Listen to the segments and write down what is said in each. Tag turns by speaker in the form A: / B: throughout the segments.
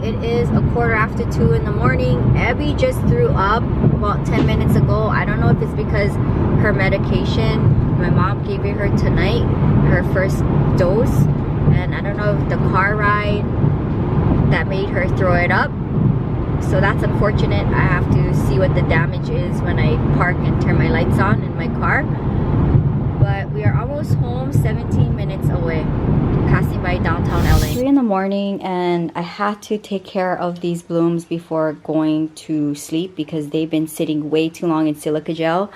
A: It is 2:15 in the morning. Abby just threw up about 10 minutes ago. I don't know if it's because her medication, my mom gave it her tonight, her first dose, and I don't know if the car ride that made her throw it up. So that's unfortunate. I have to see what the damage is when I park and turn my lights on in my car. But we are almost home, 17 minutes away, passing by downtown LA. 3 in the morning, and I had to take care of these blooms before going to sleep because they've been sitting way too long in silica gel,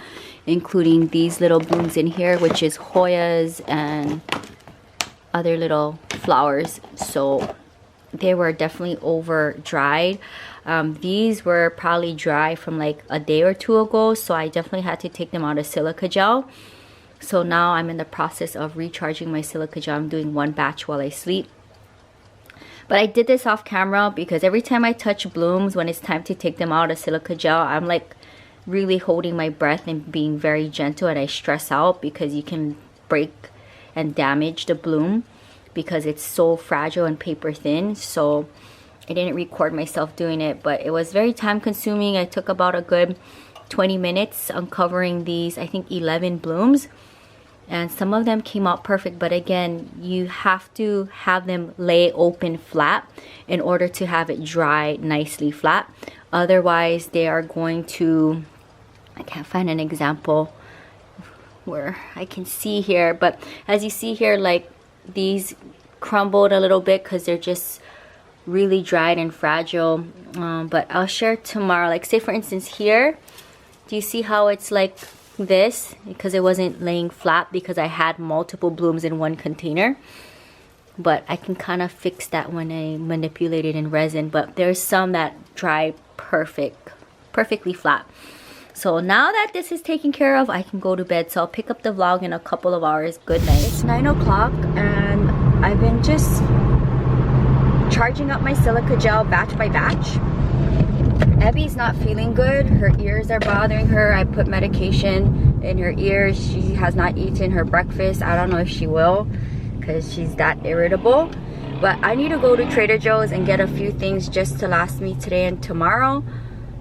A: including these little blooms in here, which is Hoyas and other little flowers. So they were definitely over dried. These were probably dry from like a day or two ago, so I definitely had to take them out of silica gel. So now I'm in the process of recharging my silica gel. I'm doing one batch while I sleep. But I did this off camera because every time I touch blooms, when it's time to take them out of silica gel, I'm like really holding my breath and being very gentle, and I stress out because you can break and damage the bloom because it's so fragile and paper thin. So I didn't record myself doing it, but it was very time consuming. I took about a good 20 minutes uncovering these, I think 11 blooms, and some of them came out perfect. But again, you have to have them lay open flat in order to have it dry nicely flat. Otherwise they are going to, I can't find an example where I can see here, but as you see here, like these crumbled a little bit because they're just really dried and fragile. But I'll share tomorrow. Like say for instance here, do you see how it's like this? Because it wasn't laying flat because I had multiple blooms in one container. But I can kind of fix that when I manipulate it in resin. But there's some that dry perfectly flat. So now that this is taken care of, I can go to bed. So I'll pick up the vlog in a couple of hours. Good night. It's 9 o'clock and I've been just charging up my silica gel batch by batch. Abby's not feeling good. Her ears are bothering her. I put medication in her ears. She has not eaten her breakfast. I don't know if she will because she's that irritable. But I need to go to Trader Joe's and get a few things just to last me today and tomorrow.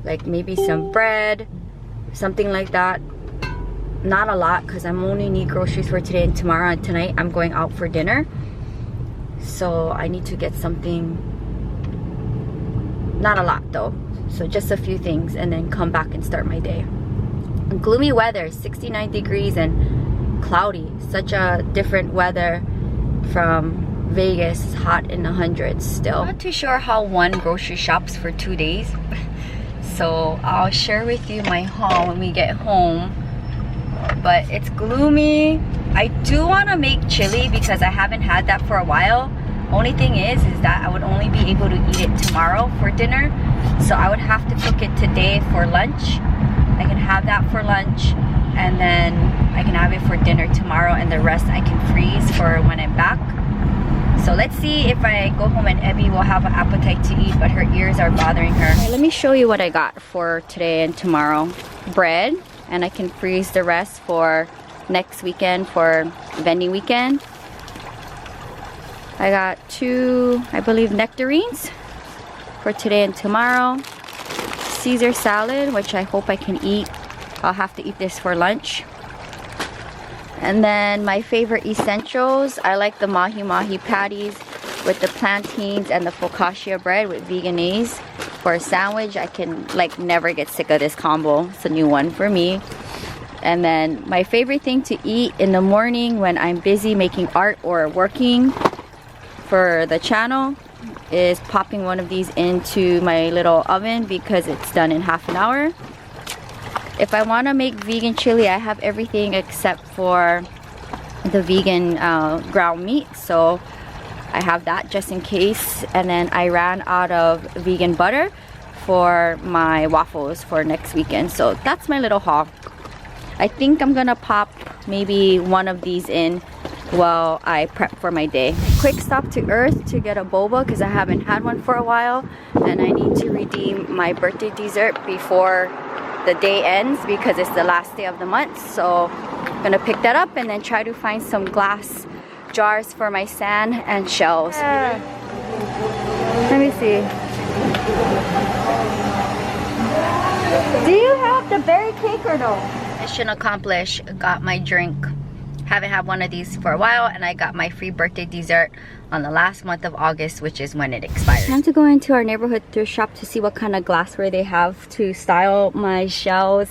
A: Like maybe some bread, something like that. Not a lot because I only need groceries for today and tomorrow, and tonight I'm going out for dinner. So I need to get something, not a lot though. So just a few things and then come back and start my day. Gloomy weather, 69 degrees and cloudy. Such a different weather from Vegas. It's hot in the hundreds still. I'm not too sure how one grocery shops for 2 days. So I'll share with you my haul when we get home. But it's gloomy. I do want to make chili because I haven't had that for a while. Only thing is that I would only be able to eat it tomorrow for dinner. So I would have to cook it today for lunch. I can have that for lunch and then I can have it for dinner tomorrow, and the rest I can freeze for when I'm back. So let's see if I go home and Abby will have an appetite to eat, but her ears are bothering her. Okay, let me show you what I got for today and tomorrow. Bread, and I can freeze the rest for next weekend for vending weekend. I got 2, I believe, nectarines for today and tomorrow. Caesar salad, which I hope I can eat. I'll have to eat this for lunch. And then my favorite essentials, I like the mahi mahi patties with the plantains and the focaccia bread with veganese for a sandwich. I can like never get sick of this combo. It's a new one for me. And then my favorite thing to eat in the morning when I'm busy making art or working for the channel is popping one of these into my little oven because it's done in half an hour. If I want to make vegan chili, I have everything except for the vegan ground meat, so I have that just in case. And then I ran out of vegan butter for my waffles for next weekend, so that's my little haul. I think I'm gonna pop maybe one of these in while I prep for my day. Quick stop to Earth to get a boba because I haven't had one for a while, and I need to redeem my birthday dessert before the day ends because it's the last day of the month. So I'm gonna pick that up and then try to find some glass jars for my sand and shells. Let me see. Do you have the berry cake or no? Mission accomplished. Got my drink. Haven't had one of these for a while, and I got my free birthday dessert on the last month of August, which is when it expires. Time to go into our neighborhood thrift shop to see what kind of glassware they have to style my shells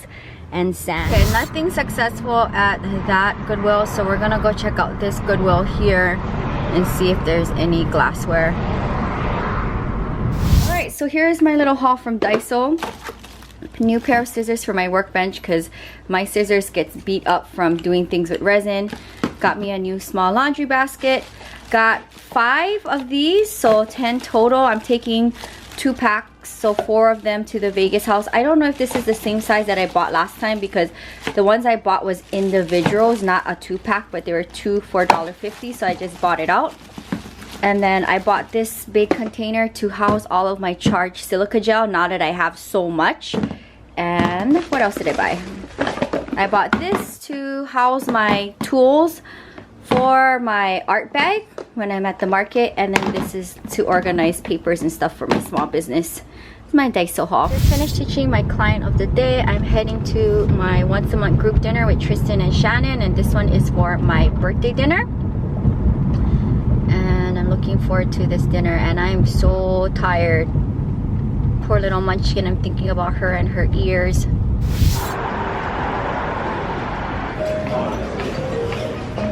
A: and sand. Okay, nothing successful at that Goodwill, so we're gonna go check out this Goodwill here and see if there's any glassware. Alright, so here's my little haul from Daiso. New pair of scissors for my workbench because my scissors gets beat up from doing things with resin. Got me a new small laundry basket. Got 5 of these, so 10 total. I'm taking 2 packs, so 4 of them to the Vegas house. I don't know if this is the same size that I bought last time because the ones I bought was individuals, not a 2-pack, but they were 2 for $1.50, so I just bought it out. And then I bought this big container to house all of my charged silica gel now that I have so much. And what else did I buy? I bought this to house my tools for my art bag when I'm at the market. And then this is to organize papers and stuff for my small business. It's my Daiso haul. Just finished teaching my client of the day. I'm heading to my once a month group dinner with Tristan and Shannon. And this one is for my birthday dinner. I'm looking forward to this dinner, and I'm so tired. Poor little munchkin. I'm thinking about her and her ears.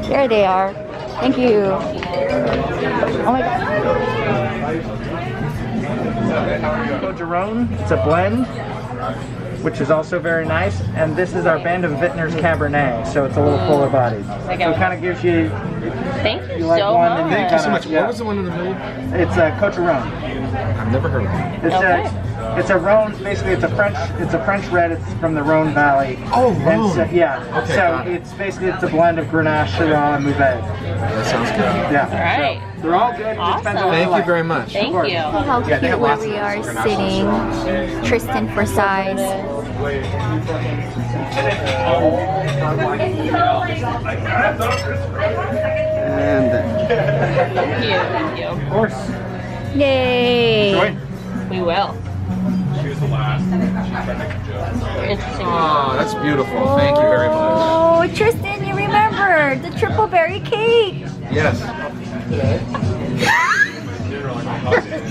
A: There they are. Thank you. Oh my god.
B: Jewelyn, it's a blend, which is also very nice. And this is our Band of Vintners Cabernet, so it's a little fuller bodied. So it kind of gives you.
C: Thank you
B: like
C: so
B: one
C: much.
B: And
D: Thank you so much.
B: Yeah.
D: What was the one in the middle?
B: It's a Cocheron.
D: I've never heard of it.
B: It's a Rhone. Basically, it's a French red. It's from the Rhone Valley.
D: Oh, Rhone.
B: So, yeah.
D: Okay,
B: so it's a blend of Grenache, Chiron, and Mourvèdre.
D: That sounds good.
B: Yeah.
C: All right.
B: So they're all good.
C: Awesome.
B: Depends on what
D: Thank
B: like.
D: you very much.
C: Thank you.
A: How
D: Yeah, they
A: cute
D: have
A: where
D: lots
A: we
D: of
A: are
D: Grenache
A: sitting. Tristan for size.
B: And
C: Thank you.
B: of course.
A: Yay!
B: Joy.
C: We will. Interesting.
D: Oh, that's beautiful. Thank you very much.
A: Oh, Tristan, you remembered the triple berry cake.
D: Yes.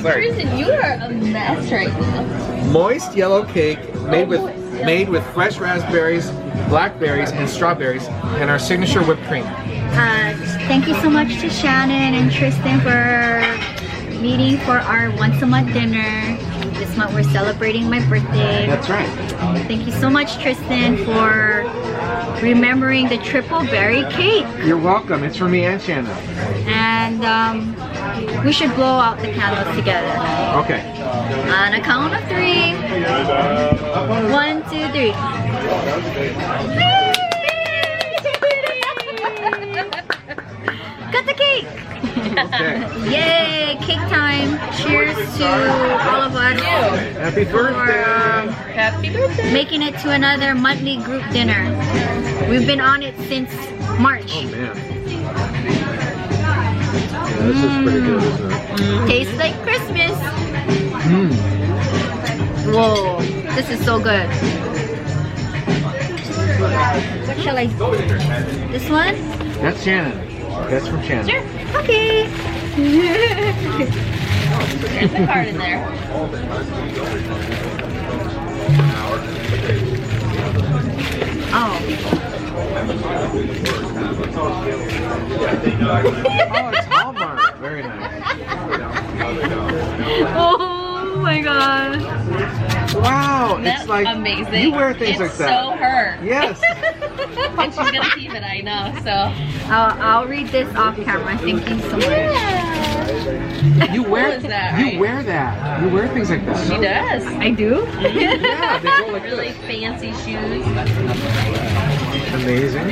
C: Tristan, you are a mess right now.
D: Moist yellow cake made with fresh raspberries, blackberries, and strawberries, and our signature whipped cream.
A: Thank you so much to Shannon and Tristan for meeting for our once a month dinner. This month we're celebrating my birthday.
D: That's right.
A: Thank you so much, Tristan, for remembering the triple berry cake.
D: You're welcome. It's for me and Shannon.
A: And we should blow out the candles together.
D: Okay.
A: On a count of 3. 1, 2, 3. Cut the cake!
D: Okay.
A: Yay! Cake time! Cheers to all of us
D: Happy
A: for
D: birthday.
C: Happy birthday.
A: making it to another monthly group dinner. We've been on it since March.
D: Oh man. Yeah, this is pretty good, isn't it?
A: Tastes like Christmas.
D: Mm.
A: Whoa, this is so good. What shall I do? This one?
D: That's Shannon. That's from Shannon.
C: Sure.
A: Okay.
C: There's the card in there.
A: Oh.
D: Oh, it's Hallmark. Very nice.
A: Oh my god.
D: Wow,
C: That's
D: it's like
C: amazing.
D: you wear things
C: it's
D: like that.
C: so her.
D: Yes.
C: And she's gonna keep it, I know. So
A: I'll read this off camera. Thank you so much.
D: You wear
C: Is that
D: you
C: right?
D: wear that. You wear things like that.
C: she does.
A: I do?
D: Yeah, they go like
C: Really fancy shoes.
D: amazing.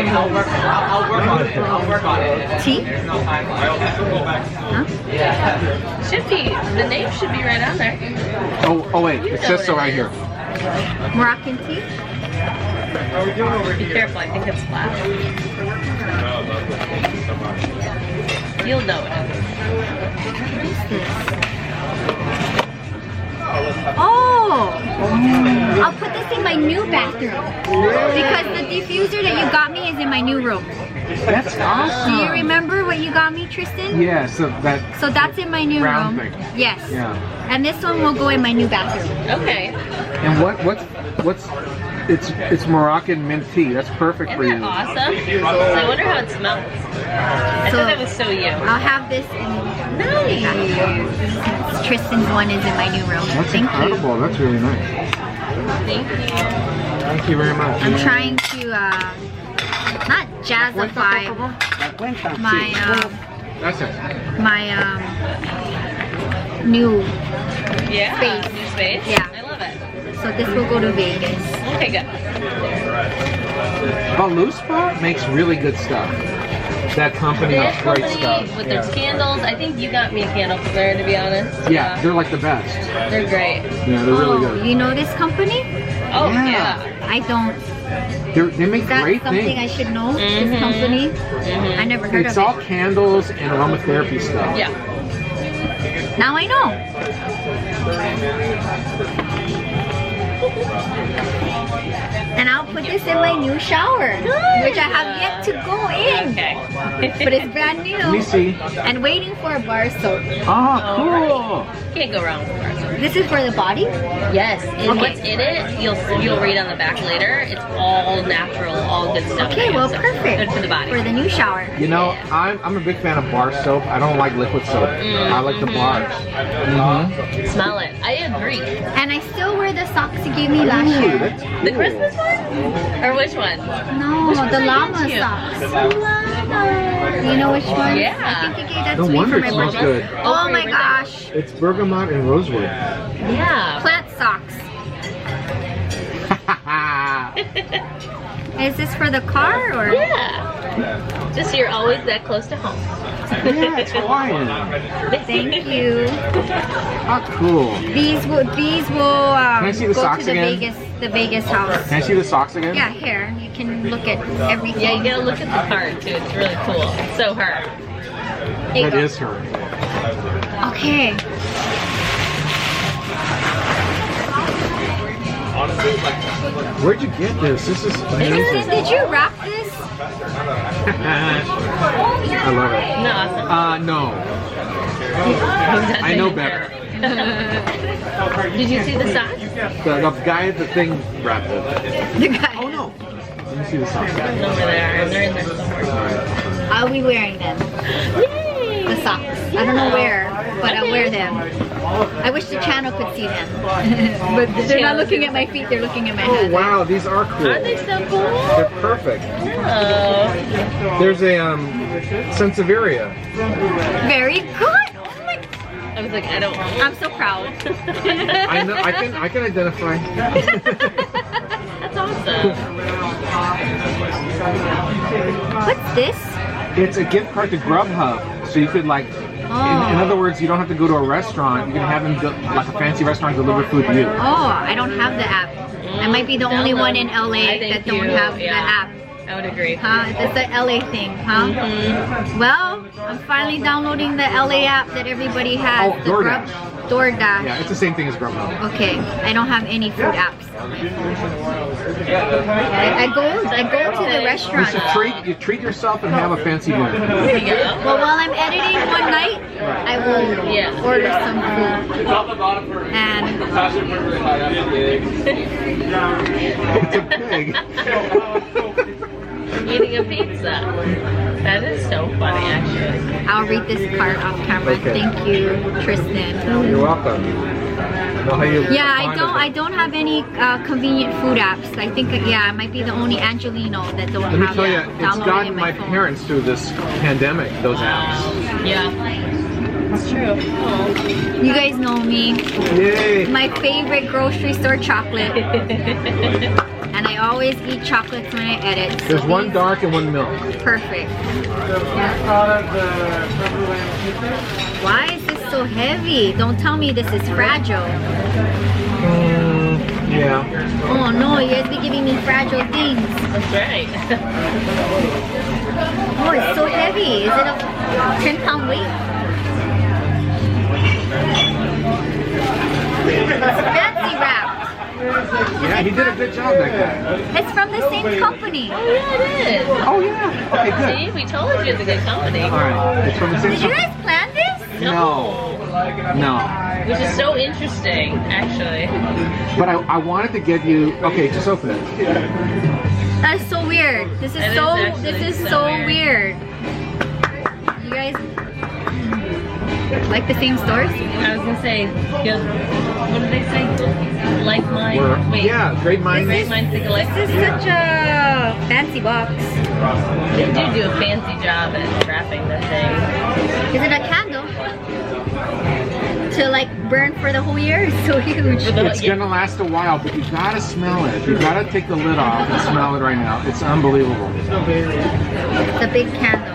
E: I'll work on it.
A: Tea?
E: There's no time.
A: Huh?
C: Should be. The name should be right on there.
D: Oh wait, it says so right here.
A: Moroccan tea?
C: Be careful, I think it's flat. You'll know it.
A: Oh! I'll put this in my new bathroom. Because the diffuser that you got me is in my new room.
D: That's awesome.
A: Do you remember what you got me, Tristan?
D: Yeah, so
A: that's in my new
D: round
A: room.
D: thing.
A: Yes.
D: Yeah.
A: And this one will go in my new bathroom.
C: Okay.
D: And what's it's Moroccan mint tea. That's perfect for
C: Isn't
D: you.
C: that awesome? So I wonder how it smells. I thought that was so you.
A: I'll have this in nice. Tristan's one is in my new room.
D: That's
A: Thank
D: incredible.
A: you.
D: That's really nice.
C: Thank you.
D: Thank you very much.
A: I'm trying to not jazzify my
D: That's it.
A: new
C: Yeah.
A: space.
C: New space.
A: Yeah.
C: I love it.
A: So this will go to Vegas.
C: Okay, good.
D: Baluspa makes really good stuff. That company
C: That
D: makes great
C: company
D: stuff.
C: with their candles, I think you got me a candle from there, to be honest.
D: Yeah, they're like the best.
C: They're great.
D: Yeah, they're really good.
A: You know this company?
C: Oh,
D: Yeah.
C: yeah.
A: I don't.
D: They make
A: Is that
D: great
A: something
D: things.
A: I should know? This company? I never heard
D: It's
A: of
D: all
A: it.
D: candles and aromatherapy stuff.
C: Yeah.
A: Now I know. And I'll put this in my new shower, which I have yet to go in.
C: Okay.
A: But it's brand new.
D: Let me see.
A: And waiting for a bar soap.
D: Oh, cool.
C: Can't go wrong with bars.
A: This is for the body?
C: Yes, and
A: Okay.
C: what's in it, you'll read on the back later. It's all natural, all good stuff.
A: Okay, well,
C: So,
A: perfect.
C: Good for the body.
A: For the new shower.
D: You know, I'm a big fan of bar soap. I don't like liquid soap. I like the bars.
C: Smell it. I agree.
A: And I still wear the socks you gave me last year.
D: That's cool.
C: The Christmas one? Or which one?
A: No,
C: Which one
A: the
C: did I
A: llama
C: get you?
A: socks. You know which one?
C: Yeah.
A: I think you gave that
D: No
A: to me
D: wonder
A: for
D: it
A: my
D: smells
A: birthday.
D: good.
A: Oh
C: for
A: my
C: your
A: gosh.
D: It's bergamot and rosewood.
C: Yeah.
A: Plant socks. Is this for the car or?
C: Yeah. Just so you're always that close to home.
D: Yeah, it's Hawaiian.
A: Thank you.
D: How cool.
A: These will
D: I see the
A: go
D: socks
A: to the
D: again?
A: Vegas house.
D: Can I see the socks again?
A: Yeah, here you can look at everything.
C: Yeah, you gotta look at the card too. It's really cool. So her.
A: There you
D: That
A: go.
D: is her.
A: Okay.
D: Where'd you get this? This is amazing.
A: Did you wrap this?
D: I love it.
C: No.
D: No. I know better.
C: Did you see the socks?
D: The guy at the thing wrapped it.
A: The guy.
D: Oh no. Let me see the socks.
C: Over there. They're in there somewhere.
A: I'll be wearing them.
C: Yay!
A: The socks. I don't know where, but I'll wear them. I wish the channel could see them. But they're not looking at my feet, they're looking at my
D: Oh
A: head.
D: wow, these are cool.
C: Aren't they so cool?
D: They're perfect.
C: Oh.
D: There's a Sansevieria.
A: Very good! Oh my,
C: I was like, I don't.
A: I'm so proud.
D: I know. I can identify.
C: That's awesome.
A: What's this?
D: It's a gift card to Grubhub, so you could like. In other words, you don't have to go to a restaurant. You can have them like a fancy restaurant deliver food to you.
A: Oh, I don't have the app. I might be the only one in LA
C: I think
A: that don't
C: you-
A: have the
C: yeah.
A: app.
C: I would agree.
A: Huh? It's the LA thing, huh? Well, I'm finally downloading the LA app that everybody has.
D: Oh,
A: the
D: DoorDash.
A: DoorDash.
D: Yeah, it's the same thing as Grubhub.
A: Okay, I don't have any food apps. I go to the restaurant.
D: You treat yourself and have a fancy dinner.
C: There you go.
A: Well, while I'm editing one night, I will order some food. And
D: It's a pig.
C: Eating a pizza. That is so funny, actually.
A: I'll read this card off camera.
D: Okay.
A: Thank you, Tristan.
D: You're welcome. Know how you
A: Yeah,
D: find
A: I
D: it.
A: don't have any convenient food apps. I think I might be the only Angelino that don't
D: Let me
A: have
D: tell you,
A: that
D: it's
A: downloaded
D: gotten
A: in
D: my
A: phone.
D: parents through this pandemic, those apps.
C: Yeah. It's true. Oh.
A: You guys know me.
D: Yay!
A: My favorite grocery store chocolate. And I always eat chocolates when I edit. So
D: There's one
A: these-
D: dark and one milk.
A: Perfect. Why is this so heavy? Don't tell me this is fragile.
D: Yeah.
A: Oh no, you guys be giving me fragile things.
C: That's right.
A: Oh, it's so heavy. Is it a 10-pound weight? It's fancy wrapped.
D: Yeah, he did a good job, that guy.
A: It's from the same company.
C: Oh yeah, it is.
D: Oh yeah. Okay, good.
C: See, we told you it's a good company.
D: All right. It's from the same
A: Did you
D: company.
A: guys plan this?
D: No. No.
C: Which is so interesting, actually.
D: But I wanted to give you. Okay, just open it.
A: That is so weird. This is
C: It
A: so.
C: is actually
A: This is
C: so
A: so
C: weird.
A: weird. You guys like the same stores?
C: I was gonna say, what did they say? Like mine.
D: We're-
C: Wait.
D: Yeah, great minds.
C: Great minds think alike.
A: This is such a fancy box.
C: They do a fancy job at wrapping the thing.
A: Is it a candle? To like burn for the whole year? It's so huge.
D: It's gonna last a while, but you gotta smell it. You gotta take the lid off and smell it right now. It's unbelievable.
A: It's a big candle.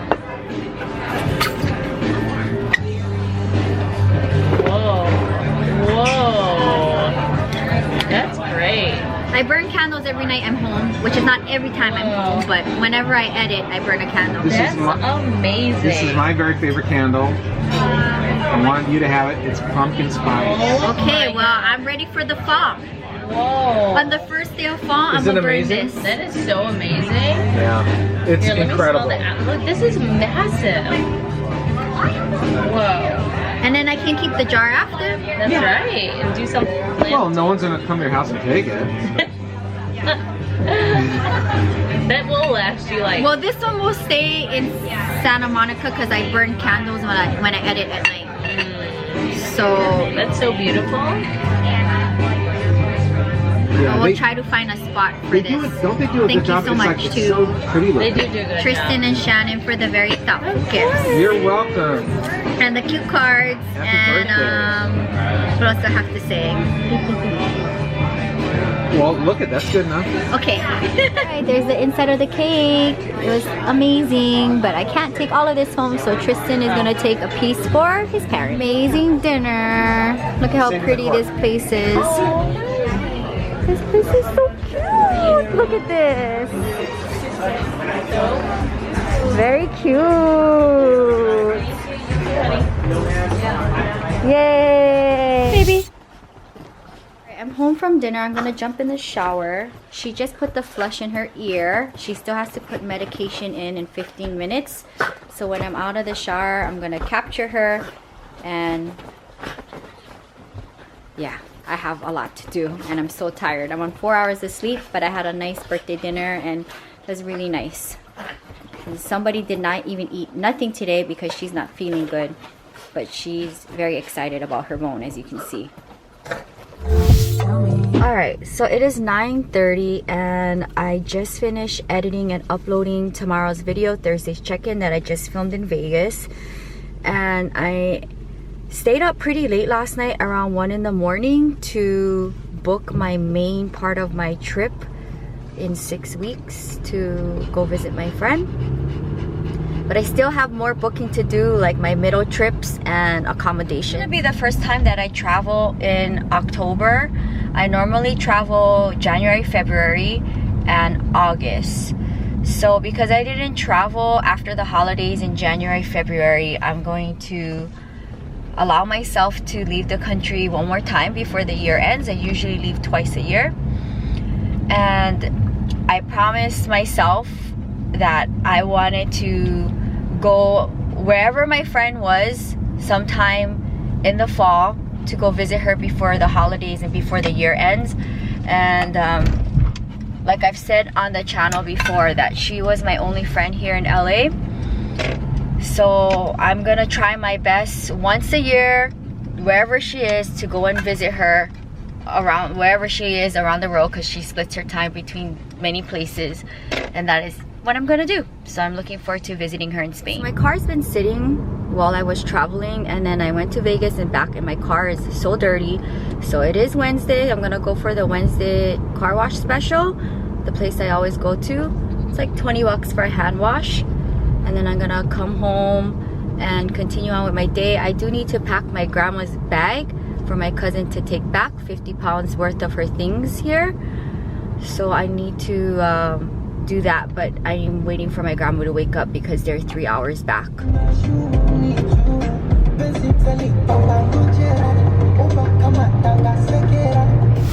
C: Whoa. Whoa. That's great.
A: I burn candles every night I'm home, which is not every time I'm home, but whenever I edit, I burn a candle.
D: This
C: That's
D: is my,
C: amazing.
D: this is my very favorite candle. I want you to have it. It's pumpkin spice.
A: Okay, well, I'm ready for the fall.
C: Whoa.
A: On the first day of fall, I'm
D: Isn't
A: gonna
D: it
A: burn
D: amazing?
A: this.
C: That is so amazing.
D: Yeah, it's
C: Here, let
D: incredible.
C: me smell the, look, this is massive. Whoa.
A: And then I can keep the jar after.
C: That's right. And do something.
D: Well, no one's gonna come to your house and take it.
C: That will last you like.
A: Well, this one will stay in Santa Monica because I burn candles when I edit at night. So
C: That's so beautiful.
D: Yeah,
A: I will
D: they,
A: try to find a spot for
D: they
A: this.
D: do it. Don't they do a
A: Thank
D: good job?
A: you so
D: It's
A: much
D: like it's
A: to
D: so pretty
C: They
D: looking.
C: do a good
A: Tristan
C: job.
A: and Shannon for the very thoughtful gifts.
D: You're welcome.
A: And the cute cards.
D: Happy
A: And what else do I have to say?
D: Well, look at that's good enough.
A: Okay. Alright, there's the inside of the cake. It was amazing, but I can't take all of this home, so Tristan is gonna take a piece for his parents. Amazing dinner. Look at how pretty this place is. This place is so cute. Look at this. Very cute. Yay! Baby. I'm home from dinner. I'm gonna jump in the shower. She just put the flush in her ear. She still has to put medication in 15 minutes. So when I'm out of the shower, I'm gonna capture her. And yeah, I have a lot to do and I'm so tired. I'm on 4 hours of sleep, but I had a nice birthday dinner and it was really nice. And somebody did not even eat nothing today because she's not feeling good. But she's very excited about her bone, as you can see. Alright, so it is 9:30 and I just finished editing and uploading tomorrow's video, Thursday's check-in, that I just filmed in Vegas. And I stayed up pretty late last night, around 1 in the morning, to book my main part of my trip in 6 weeks to go visit my friend. But I still have more booking to do, like my middle trips and accommodation. It's gonna be the first time that I travel in October. I normally travel January, February, and August. So because I didn't travel after the holidays in January, February, I'm going to allow myself to leave the country one more time before the year ends. I usually leave twice a year. And I promised myself that I wanted to go wherever my friend was sometime in the fall to go visit her before the holidays and before the year ends. And like I've said on the channel before, that she was my only friend here in LA. So I'm gonna try my best once a year, wherever she is, to go and visit her around wherever she is around the world, because she splits her time between many places, and that is what I'm gonna do. So I'm looking forward to visiting her in Spain. So my car's been sitting while I was traveling, and then I went to Vegas and back, and my car is so dirty. So it is Wednesday. I'm gonna go for the Wednesday car wash special, the place I always go to. It's like 20 bucks for a hand wash. And then I'm gonna come home and continue on with my day. I do need to pack my grandma's bag for my cousin to take back 50 pounds worth of her things here. So I need to do that, but I am waiting for my grandma to wake up because they're 3 hours back.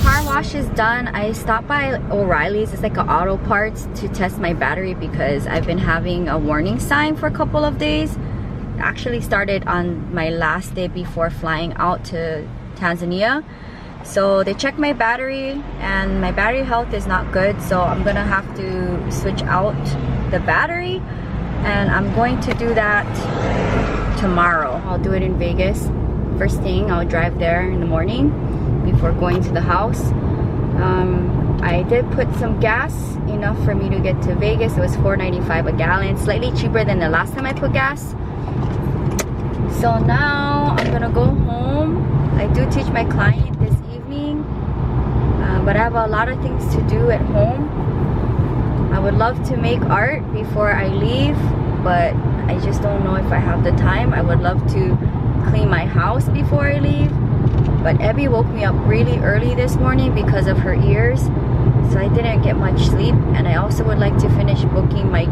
A: Car wash is done. I stopped by O'Reilly's. It's like an auto parts to test my battery because I've been having a warning sign for a couple of days. It actually started on my last day before flying out to Tanzania. So they checked my battery and my battery health is not good, so I'm gonna have to switch out the battery, and I'm going to do that tomorrow. I'll do it in Vegas. First thing, I'll drive there in the morning before going to the house. I did put some gas, enough for me to get to Vegas. It was $4.95 a gallon, slightly cheaper than the last time I put gas. So now I'm gonna go home. I do teach my client this evening, but I have a lot of things to do at home. I would love to make art before I leave, but I just don't know if I have the time. I would love to clean my house before I leave, but Abby woke me up really early this morning because of her ears, so I didn't get much sleep. And I also would like to finish booking my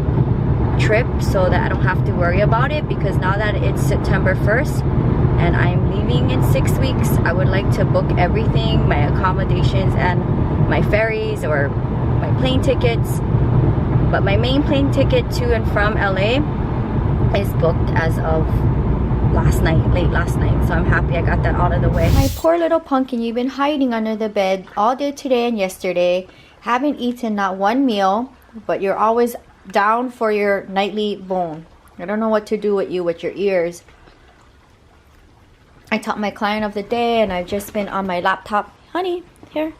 A: trip so that I don't have to worry about it, because now that it's September 1st and I'm leaving in 6 weeks, I would like to book everything, my accommodations and my ferries or my plane tickets. But my main plane ticket to and from LA is booked as of last night, late last night, so I'm happy I got that out of the way. My poor little pumpkin, you've been hiding under the bed all day today and yesterday, haven't eaten not one meal, but you're always down for your nightly bone. I don't know what to do with you with your ears. I taught my client of the day, and I've just been on my laptop. Honey, here.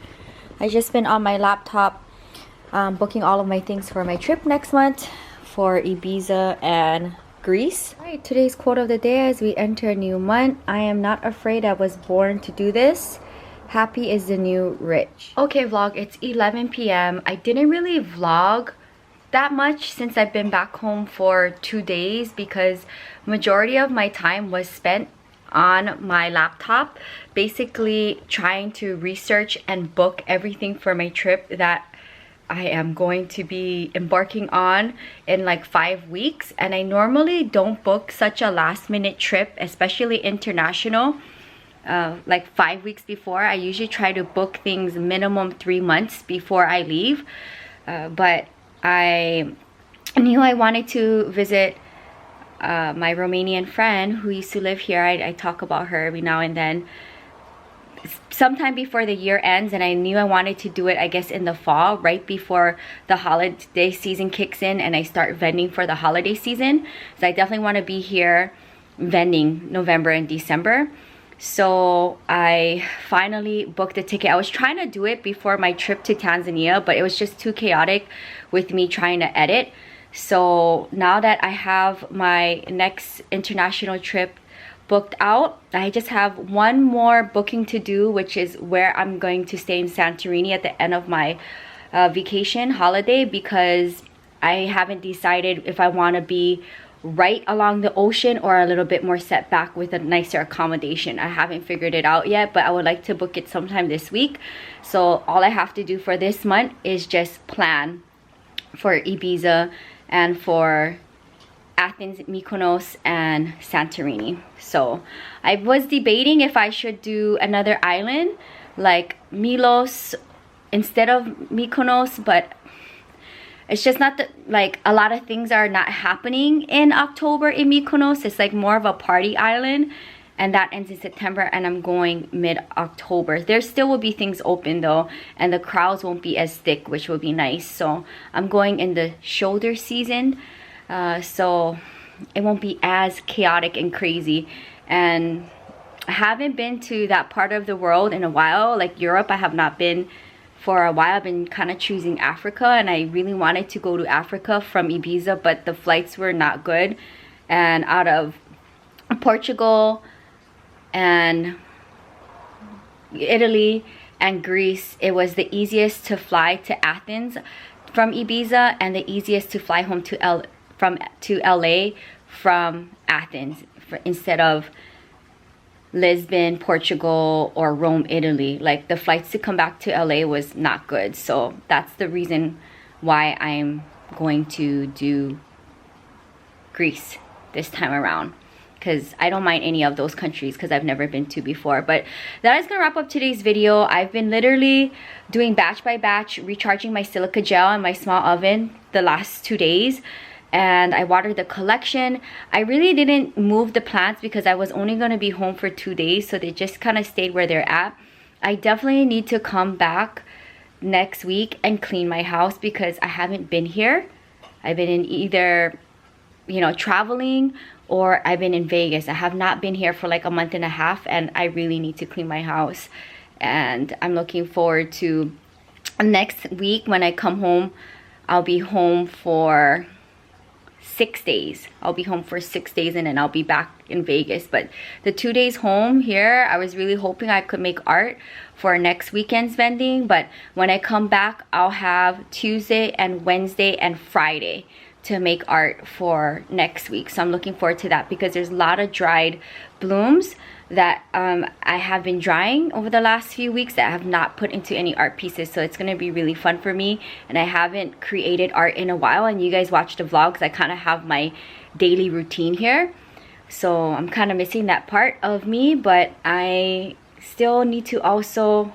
A: I just been on my laptop booking all of my things for my trip next month for Ibiza and Greece. All right, today's quote of the day as we enter a new month: I am not afraid I was born to do this. Happy is the new rich. Okay, vlog, it's 11 p.m. I didn't really vlog that much since I've been back home for 2 days because majority of my time was spent on my laptop, basically trying to research and book everything for my trip that I am going to be embarking on in like 5 weeks. And I normally don't book such a last minute trip, especially international, like 5 weeks before. I usually try to book things minimum 3 months before I leave, but I knew I wanted to visit my Romanian friend who used to live here. I talk about her every now and then, sometime before the year ends, and I knew I wanted to do it, I guess, in the fall, right before the holiday season kicks in and I start vending for the holiday season. So I definitely want to be here vending November and December. So I finally booked a ticket. I was trying to do it before my trip to Tanzania, but it was just too chaotic with me trying to edit. So now that I have my next international trip booked out, I just have one more booking to do, which is where I'm going to stay in Santorini at the end of my vacation holiday, because I haven't decided if I want to be right along the ocean or a little bit more set back with a nicer accommodation. I haven't figured it out yet, but I would like to book it sometime this week. So all I have to do for this month is just plan for Ibiza and for Athens, Mykonos, and Santorini. So I was debating if I should do another island like Milos instead of Mykonos, but it's just not that, like, a lot of things are not happening in October in Mykonos. It's like more of a party island, and that ends in September, and I'm going mid-October. There still will be things open though, and the crowds won't be as thick, which will be nice. So I'm going in the shoulder season, so it won't be as chaotic and crazy. And I haven't been to that part of the world in a while, like Europe. I have not been for a while. I've been kind of choosing Africa, and I really wanted to go to Africa from Ibiza, but the flights were not good. And out of Portugal and Italy and Greece, it was the easiest to fly to Athens from Ibiza and the easiest to fly home to LA from Athens, instead of Lisbon, Portugal, or Rome, Italy. Like the flights to come back to LA was not good. So that's the reason why I'm going to do Greece this time around, because I don't mind any of those countries because I've never been to before. But that is gonna wrap up today's video. I've been literally doing batch by batch, recharging my silica gel in my small oven the last 2 days, and I watered the collection. I really didn't move the plants because I was only gonna be home for 2 days, so they just kind of stayed where they're at. I definitely need to come back next week and clean my house because I haven't been here. I've been in either, you know, traveling, or I've been in Vegas. I have not been here for like a month and a half, and I really need to clean my house. And I'm looking forward to next week when I come home. I'll be home for 6 days. I'll be home for 6 days, and then I'll be back in Vegas. But the 2 days home here, I was really hoping I could make art for next weekend's vending. But when I come back, I'll have Tuesday and Wednesday and Friday to make art for next week. So I'm looking forward to that because there's a lot of dried blooms that I have been drying over the last few weeks that I have not put into any art pieces. So it's gonna be really fun for me, and I haven't created art in a while, and you guys watch the vlogs. I kind of have my daily routine here, so I'm kind of missing that part of me, but I still need to also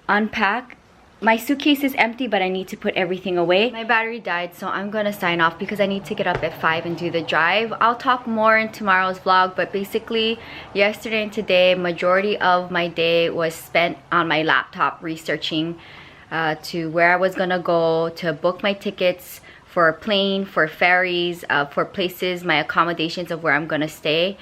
A: unpack. My suitcase is empty, but I need to put everything away. My battery died, so I'm gonna sign off because I need to get up at 5 and do the drive. I'll talk more in tomorrow's vlog, but basically yesterday and today, majority of my day was spent on my laptop researching to where I was gonna go, to book my tickets for a plane, for ferries, for places, my accommodations of where I'm gonna stay.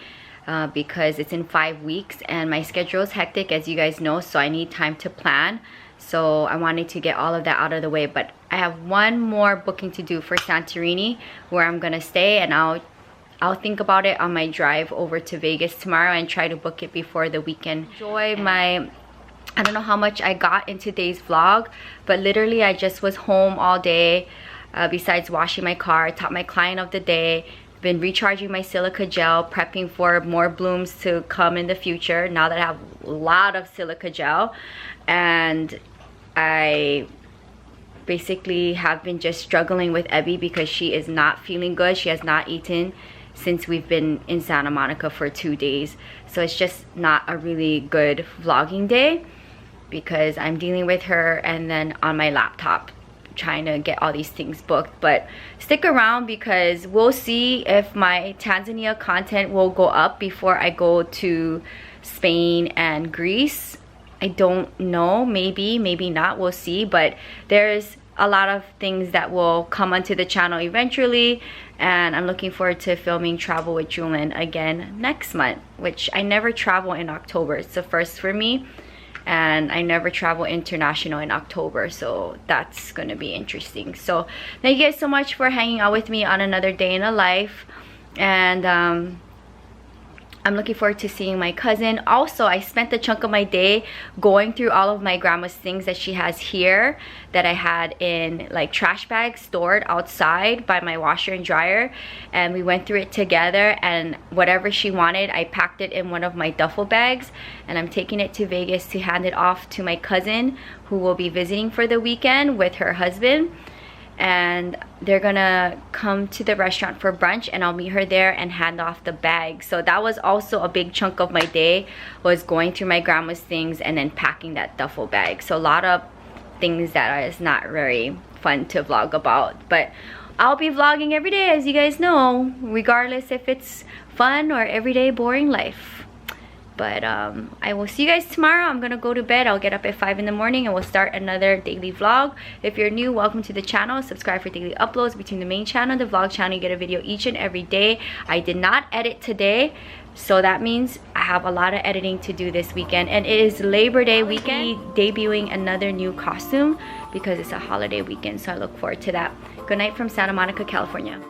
A: Because it's in 5 weeks and my schedule is hectic, as you guys know, so I need time to plan. So I wanted to get all of that out of the way, but I have one more booking to do for Santorini where I'm gonna stay, and I'll think about it on my drive over to Vegas tomorrow and try to book it before the weekend. Enjoy my, I don't know how much I got in today's vlog, but literally I just was home all day besides washing my car. I taught my client of the day, been recharging my silica gel, prepping for more blooms to come in the future now that I have a lot of silica gel. And I basically have been just struggling with Ebby because she is not feeling good. She has not eaten since we've been in Santa Monica for 2 days. So it's just not a really good vlogging day because I'm dealing with her and then on my laptop trying to get all these things booked. But stick around because we'll see if my Tanzania content will go up before I go to Spain and Greece. I don't know, maybe not, we'll see. But there's a lot of things that will come onto the channel eventually, and I'm looking forward to filming Travel with Jewelyn again next month, which I never travel in October. It's the first for me, and I never travel international in October, so that's gonna be interesting. So thank you guys so much for hanging out with me on another day in a life, and I'm looking forward to seeing my cousin. Also, I spent a chunk of my day going through all of my grandma's things that she has here that I had in like trash bags stored outside by my washer and dryer, and we went through it together, and whatever she wanted, I packed it in one of my duffel bags, and I'm taking it to Vegas to hand it off to my cousin who will be visiting for the weekend with her husband. And they're gonna come to the restaurant for brunch, and I'll meet her there and hand off the bag. So that was also a big chunk of my day, was going through my grandma's things and then packing that duffel bag. So a lot of things that is not very fun to vlog about, but I'll be vlogging every day, as you guys know, regardless if it's fun or everyday boring life. But I will see you guys tomorrow. I'm gonna go to bed. I'll get up at 5 in the morning and we'll start another daily vlog. If you're new, welcome to the channel. Subscribe for daily uploads. Between the main channel and the vlog channel, you get a video each and every day. I did not edit today, so that means I have a lot of editing to do this weekend, and it is Labor Day weekend. Debuting another new costume because it's a holiday weekend, so I look forward to that. Good night from Santa Monica, California.